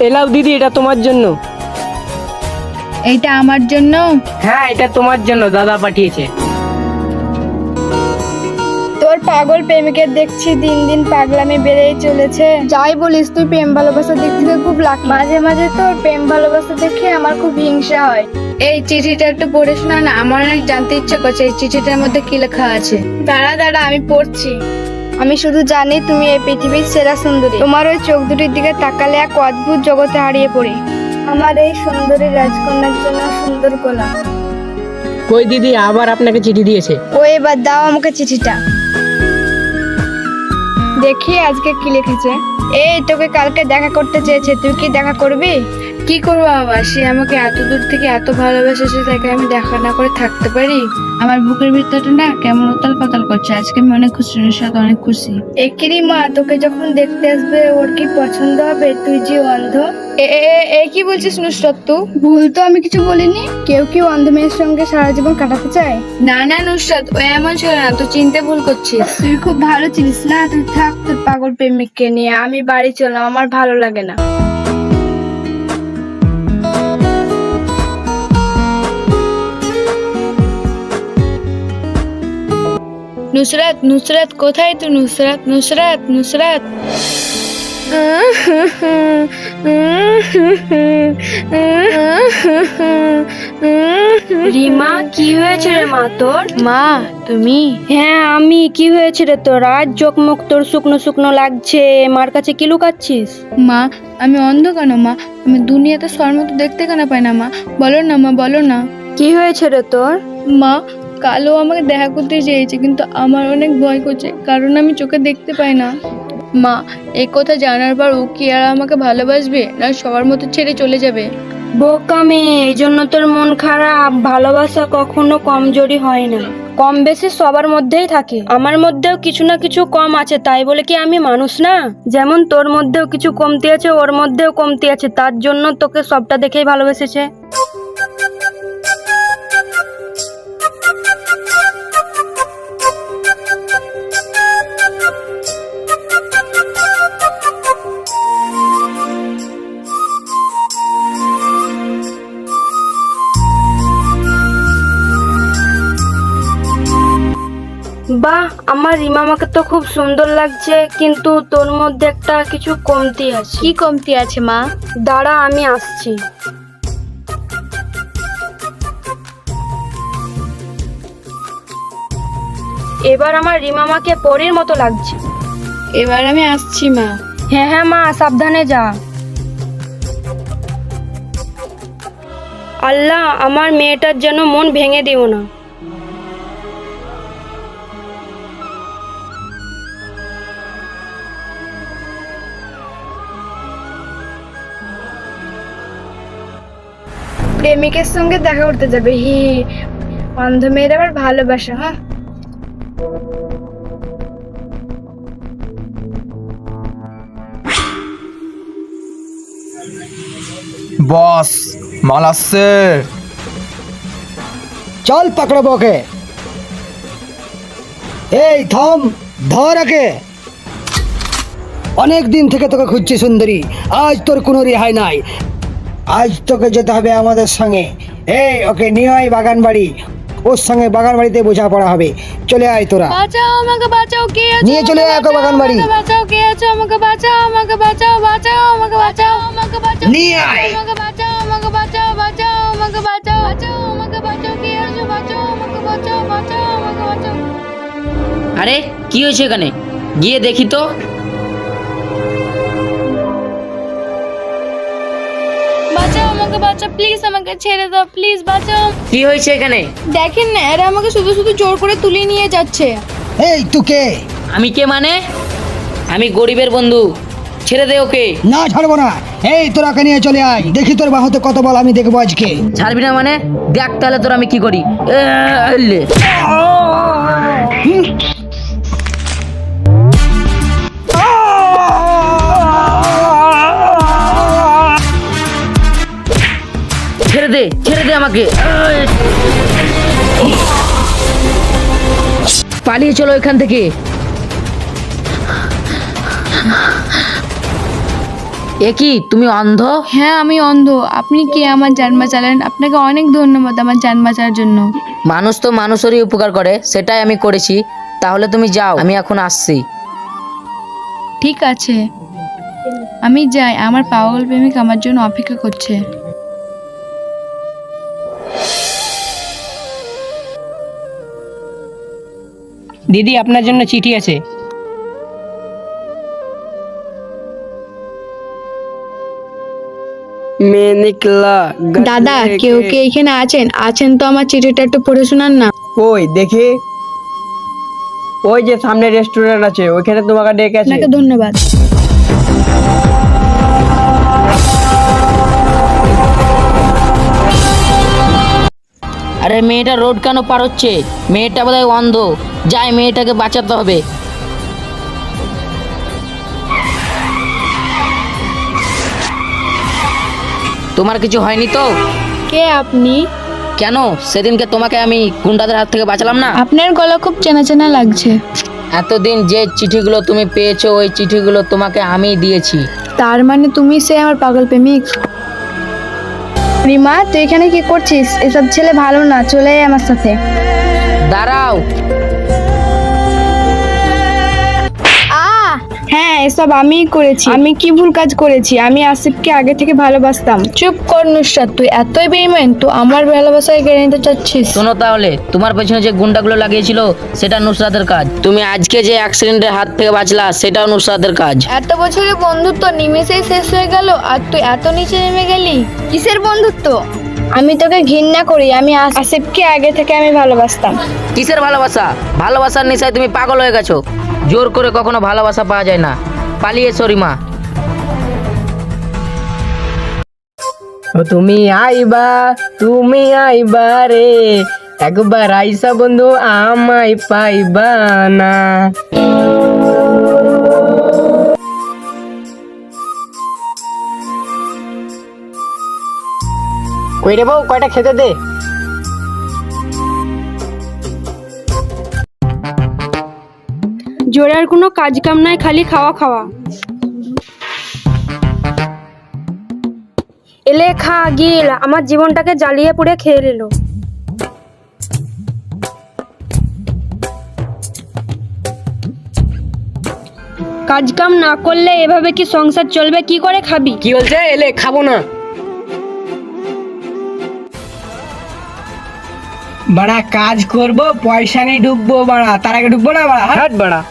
Allow দিদি, এটা তোমার জন্য। এইটা আমার জন্য? হ্যাঁ, এটা তোমার জন্য, দাদা পাঠিয়েছে। তোর পাগল প্রেমিকের দেখছি দিন দিন পাগলামি বেড়েই চলেছে। যাই বলিস, তুই প্রেম ভালোবাসার দিক থেকে খুব লাখ। মাঝে মাঝে তোর প্রেম ভালোবাসা দেখে আমার খুব হিংসা হয়। এই চিঠিটা একটু পড়ে শোনা না, আমার অনেক জানতে ইচ্ছে করছে এই চিঠিটার মধ্যে কি লেখা আছে। দাঁড়া দাঁড়া, আমি পড়ছি। আমি শুধু জানি তুমি এই পৃথিবীর সেরা সুন্দরী। তোমার ওই চোখ দুটির দিকে তাকালে এক অদ্ভুত জগতে হারিয়ে পড়ি। আমার এই সুন্দরী রাজকন্যার জন্য সুন্দর গলা। কই দিদি, আবার আপনাকে চিঠি দিয়েছে। ও এবার দাও আমাকে চিঠিটা। দেখি আজকে কি লিখেছে। এই তোকে কালকে দেখা করতে চেয়েছে, তুই কি দেখা করবি? কি করবো বাবা, সে আমাকে এত দূর থেকে এত ভালোবাসে, তাকে আমি দেখা না করে থাকতে পারি? আমার বুকের ভিতরটা না কেমন উতাল পাতাল করছে। আজকে আমি অনেক খুশি, সাথে অনেক খুশি। একিরি মা, তোকে যখন দেখতে আসবে ওর কি পছন্দ হবে? তুই যে অন্ধ। এ কি বলছিস নুসরাত? তুই ভুল তো আমি কিছু বলিনি। কেউ কি অন্ধ মেয়ের সঙ্গে সারা জীবন কাটাতে চায়? না না নুসরাত, ও এমন ছিল না, তুই চিনতে ভুল করছিস। তুই খুব ভালো চিনিস না। তুই থাক তোর পাগল প্রেমিককে নিয়ে, আমি বাড়ি চললাম, আমার ভালো লাগে না। নুসরাত নুসরাত, কোথায় তুই? নুসরাত নুসরাত নুসরাত। রিমা, কি হয়েছে রে মা তোর? মা তুমি? হ্যাঁ আমি। কি হয়েছে রে তোর? আজ চোখ মুখ তোর শুকনো শুকনো লাগছে, মার কাছে কি লুকাচ্ছিস? মা আমি অন্ধ কেন মা? আমি দুনিয়াতে সবার মতো দেখতে কেন পাই না মা? বলো না মা, বলো না। কি হয়েছে রে তোর? মা কালো আমাকে দেখা করতে চেয়েছে, কিন্তু আমার অনেক ভয় করছে, কারণ আমি চোখে দেখতে পাই না। মা এই কথা জানার পর ও কি আর আমাকে ভালোবাসবে, না সবার মতো ছেড়ে চলে যাবে? বোকা মেয়ে, এই জন্য তোর মন খারাপ। ভালোবাসা কখনো কমজোরি হয় না, কম বেশি সবার মধ্যেই থাকে। আমার মধ্যেও কিছু না কিছু কম আছে, তাই বলে কি আমি মানুষ না? যেমন তোর মধ্যেও কিছু কমতি আছে, ওর মধ্যেও কমতি আছে, তার জন্য তোকে সবটা দেখেই ভালোবেসেছে। বাহ, আমার রিমামাকে তো খুব সুন্দর লাগছে, কিন্তু তোর মধ্যে একটা কিছু কমতি আছে। কি কমতি আছে মা? দাঁড়া, আমি আসছি। এবার আমার রিমামাকে পরীর মতো লাগছে। এবার আমি আসছি মা। হ্যাঁ হ্যাঁ মা, সাবধানে যা। আল্লাহ, আমার মেয়েটার যেন মন ভেঙে দিও না। প্রেমিকের সঙ্গে দেখা করতে যাবে, হি অন্ধ মেয়ের আবার ভালোবাসা। হ্যাঁ বস, মাল আসছে। চল পাকড়াবো ওকে। এই থাম, ধর ওকে। অনেক দিন থেকে তোকে খুঁজছি সুন্দরী, আজ তোর কোনো রেহাই নাই। আজ তোকে যেতে হবে আমাদের সঙ্গে। এই ওকে নিয়ে আয় বাগান বাড়ি, ওর সঙ্গে বাগান বাড়িতে বোঝাপড়া হবে। চলে আয় তোরা, বাঁচাও আমাকে, বাঁচাও, কে আছো? নিয়ে চলে আয় ওকে বাগান বাড়ি। বাঁচাও, কে আছো? আমাকে বাঁচাও, আমাকে বাঁচাও, বাঁচাও আমাকে, বাঁচাও আমাকে, বাঁচাও, নিয়ে আয়। আমাকে বাঁচাও, আমাকে বাঁচাও, বাঁচাও আমাকে, বাঁচাও, বাঁচাও আমাকে, বাঁচাও, কে আছো? বাঁচাও আমাকে, বাঁচাও, বাঁচাও আমাকে, বাঁচাও। আরে কি হয়েছে এখানে? গিয়ে দেখি তো। বাঁচাও আমাকে, বাঁচাও, প্লিজ আমাকে ছেড়ে দাও, প্লিজ বাঁচাও। কি হয়েছে এখানে? দেখেন না, এরা আমাকে শুধু শুধু জোর করে তুলে নিয়ে যাচ্ছে। এই তুকে। আমি কে মানে? আমি গরিবের বন্ধু, ছেড়ে দে ওকে। না ছাড়বো না। এই তোরা ওকে নিয়ে চলে আয়, দেখি তোর বাহুতে কত বল আমি দেখবো আজকে। ছাড়বি না মানে? দেখ তাহলে তোর আমি কি করি। লে। ছেড়ে দে আমাকে। পালিয়ে চলো এখান থেকে। এ কি তুমি অন্ধ? হ্যাঁ আমি অন্ধ। আপনি কে আমার জান বাঁচালেন? আপনাকে অনেক ধন্যবাদ আমার জান বাঁচার জন্য। মানুষ তো মানুষেরই উপকার করে, সেটাই আমি করেছি। তাহলে তুমি যাও, আমি এখন আসছি। ঠিক আছে, আমি যাই। আমার পাগল প্রেমিক আমার জন্য অপেক্ষা করছে। দিদি আপনার জন্য চিঠি আছে। দাদা, কেউ কে এখানে আছেন তো আমার চিঠিটা একটু পড়ে শোনান না। কই দেখি। ওই যে সামনে রেস্টুরেন্ট আছে, ওইখানে তোমাকে ডেকেছে। আপনাকে ধন্যবাদ। আরে মেয়েটা রোড কেন পার হচ্ছে? মেয়েটা বোধহয় অন্ধ। যাই, মেয়েটাকে বাঁচাতে হবে। তোমার কিছু হয়নি তো? কে আপনি? কেন, সেদিনকে তোমাকে আমি গুন্ডাদের হাত থেকে বাঁচালাম না? আপনার গলা খুব চেনা চেনা লাগছে। এতদিন যে চিঠিগুলো তুমি পেয়েছো, ওই চিঠিগুলো তোমাকে আমি দিয়েছি। তার মানে তুমি সে আমার পাগল প্রেমিক? রিমা, তুই এখানে কি করছিস? এসব ছেলে ভালো না, চলে আয় আমার সাথে। দাঁড়াও। হ্যাঁ, এসব আমিই করেছি। আমি কি ভুল কাজ করেছি? আমি আসিফকে আগে থেকে ভালোবাসতাম। চুপ কর নুসরাত, তুই এতই বেঈমান তো আমার ভালোবাসায় কেড়ে নিতে চাচ্ছিস? শোনো তাহলে, তোমার পেছনে যে গুন্ডাগুলো লাগিয়েছিল সেটা নুসরাতের কাজ। তুমি আজকে যে অ্যাক্সিডেন্টের হাত থেকে বাঁচলা সেটাও নুসরাতের কাজ। এত বছরের বন্ধুত্ব নিমেষেই শেষ হয়ে গেল আর তুই এত নিচে নেমে গেলি। কিসের বন্ধুত্ব? আমি তোকে ঘৃণা করি। আমি আসিফকে আগে থেকে আমি ভালোবাসতাম। কিসের ভালোবাসা? ভালোবাসার নেশায় তুমি পাগল হয়ে গেছো। জোর করে কখনো ভালোবাসা পাওয়া যায় না। পালিয়ে সরিমা। তুমি আইবা রে, একবার আইসা বন্ধু আমায় পাইবা না। কই রে বউ, কয়টা খেতে দে। জোরে আর কোনো কাজ কাম নাই, খালি খাওয়া খাওয়া। এলে খা গিল, আমার জীবনটাকে জ্বালিয়ে পুড়ে খেয়ে নিল। কাজ কাম না করলে এভাবে কি সংসার চলবে? কি করে খাবি? কি বলছে? এলে খাবো না। বাড়া কাজ করবো, পয়সা নেই, ঢুকবো বাড়া, তার আগে ঢুকবো না বাড়া, হাট বাড়া।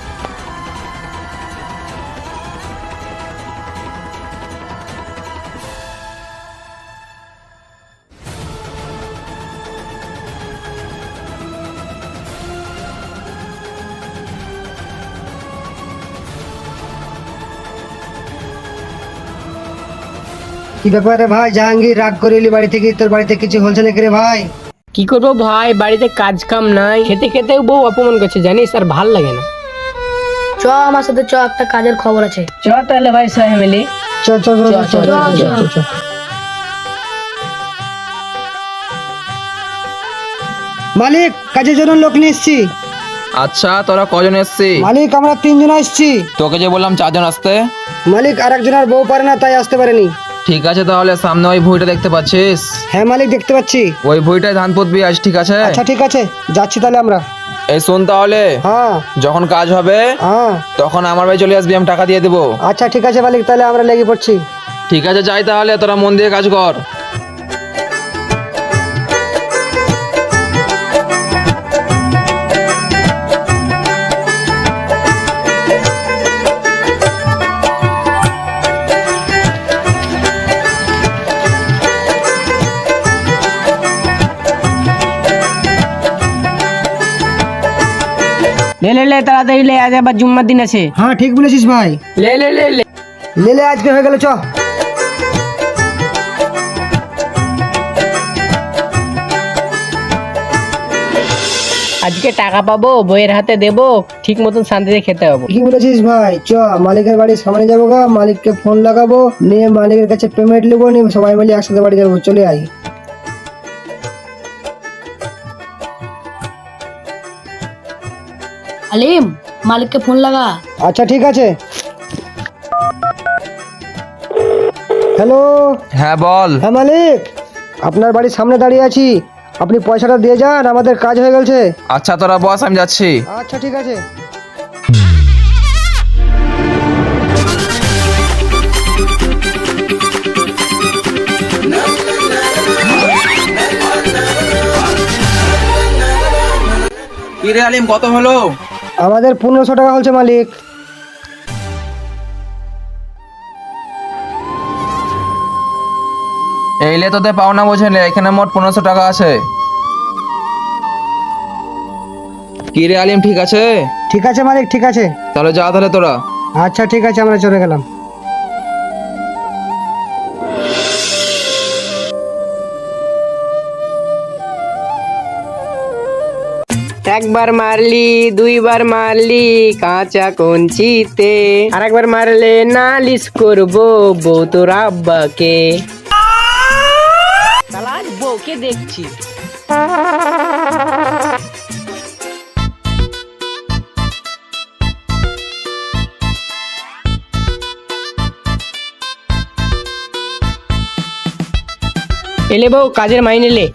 কি ব্যাপারে ভাই জাহাঙ্গীর, রাগ করে এলি বাড়ি থেকে? তোর বাড়িতে কিছু হচ্ছে নাকি রে ভাই? কি করবো ভাই, বাড়িতে কাজ কাম নাই, খেতে খেতে বউ অপমান করছে জানিস, আর ভাল লাগে না। চ আমার সাথে চ, একটা কাজের খবর আছে। চ তাহলে ভাই সবাই মিলে। চল চল চল চল চল। মালিক, কাজের জন্য লোক নিয়ে এসছি। আচ্ছা, তোরা কজন এসছি? মালিক, আমরা 3 জন এসছি। তোকে যে বললাম 4 জন আসতে। মালিক, আর একজনের বউ পারে না, তাই আসতে পারেনি। ঠিক আছে, তাহলে সামনে ওই ভুঁইটা দেখতে পাচ্ছিস? হ্যাঁ মালিক, দেখতে পাচ্ছি। ওই ভুঁইটায় ধান পুতবি আজ, ঠিক আছে? আচ্ছা ঠিক আছে, যাচ্ছি তাহলে আমরা। এই শোন তাহলে, হ্যাঁ যখন কাজ হবে হ্যাঁ, তখন আমার বাড়ি চলে আসবি, আমি টাকা দিয়ে দেবো। আচ্ছা ঠিক আছে মালিক, তাহলে আমরা লেগে পড়ছি। ঠিক আছে, যাই তাহলে, তোরা মন দিয়ে কাজ কর। লে তাড়াতাড়ি লে, আজ আবার জুম্মার দিন আছে। হ্যাঁ ঠিক বলেছিস ভাই। লে লে লে লে। লে লে, আজকে হয়ে গেল, চ। আজকে টাকা পাবো, বইয়ের হাতে দেবো, ঠিক মতন শান্তিতে খেতে হবে। কি বলেছিস ভাই? চ মালিকের বাড়ির সামনে যাবো গা, মালিককে ফোন লাগাবো, নিয়ে মালিকের কাছে পেমেন্ট নেবো, নিয়ে সবাই মিলে একসাথে বাড়ি যাবো। চলে আই। আলিম, মালিককে ফোন লাগা। আচ্ছা ঠিক আছে। হ্যালো, হ্যাঁ বল। হ্যাঁ মালিক, আপনার বাড়ির সামনে দাঁড়িয়ে আছি, আপনি পয়সাটা দিয়ে যান, আমাদের কাজ হয়ে গেছে। আচ্ছা তোরা বস, আমি যাচ্ছি। আচ্ছা ঠিক আছে। কি রে আলিম, কত হলো? আমাদের 1500 টাকা হচ্ছে মালিক। এইলে তোদের পাওনা বোঝে নে, এখানে মোট 1500 টাকা আছে। কি রে আলিম, ঠিক আছে? ঠিক আছে মালিক, ঠিক আছে। তাহলে যা তাহলে তোরা। আচ্ছা ঠিক আছে, আমরা চলে গেলাম। একবার মারলি, দুইবার মারলি কাঁচা কঞ্চিতে, আর একবার মারলে নালিশ করবো বউ তোর আব্বাকে। শালা আজ বউকে দেখছি। এলে বউ, কাজের মাইনে লে।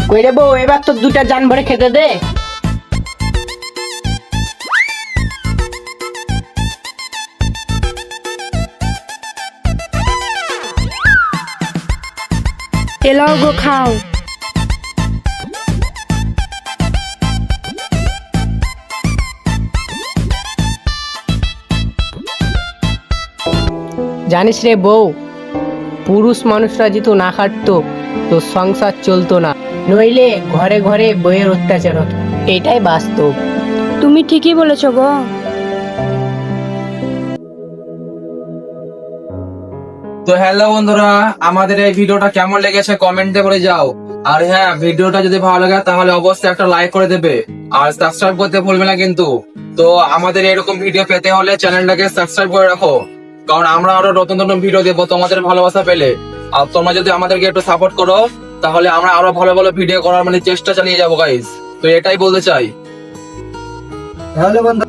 কই রে বউ, এবার তো দুটা জান ভরে খেতে দে। এলাও গো খাও। জানিস রে বউ, পুরুষ মানুষরা যেহেতু না খাটতো তো সংসার চলতো না, নইলে ঘরে ঘরে বইয়ের অত্যাচার হতো। এটাই বাস্তব। তুমি ঠিকই বলেছো গো। তো হ্যালো বন্ধুরা, আমাদের এই ভিডিওটা কেমন লেগেছে কমেন্টে বলে যাও। আর হ্যাঁ, ভিডিওটা যদি ভালো লাগে তাহলে অবশ্যই একটা লাইক করে দেবে, আর সাবস্ক্রাইব করতে ভুলবে না কিন্তু। তো আমাদের এরকম ভিডিও পেতে হলে চ্যানেলটাকে সাবস্ক্রাইব করে রাখো, কারণ আমরা আরো নতুন নতুন ভিডিও দেবো তোমাদের ভালোবাসা পেলে। আর তোমরা যদি আমাদেরকে একটু সাপোর্ট করো তাহলে আমরা আরো ভালো ভালো ভিডিও করার চেষ্টা চালিয়ে যাবো গাইস। তো এটাই বলতে চাই। তাহলে বন্ধু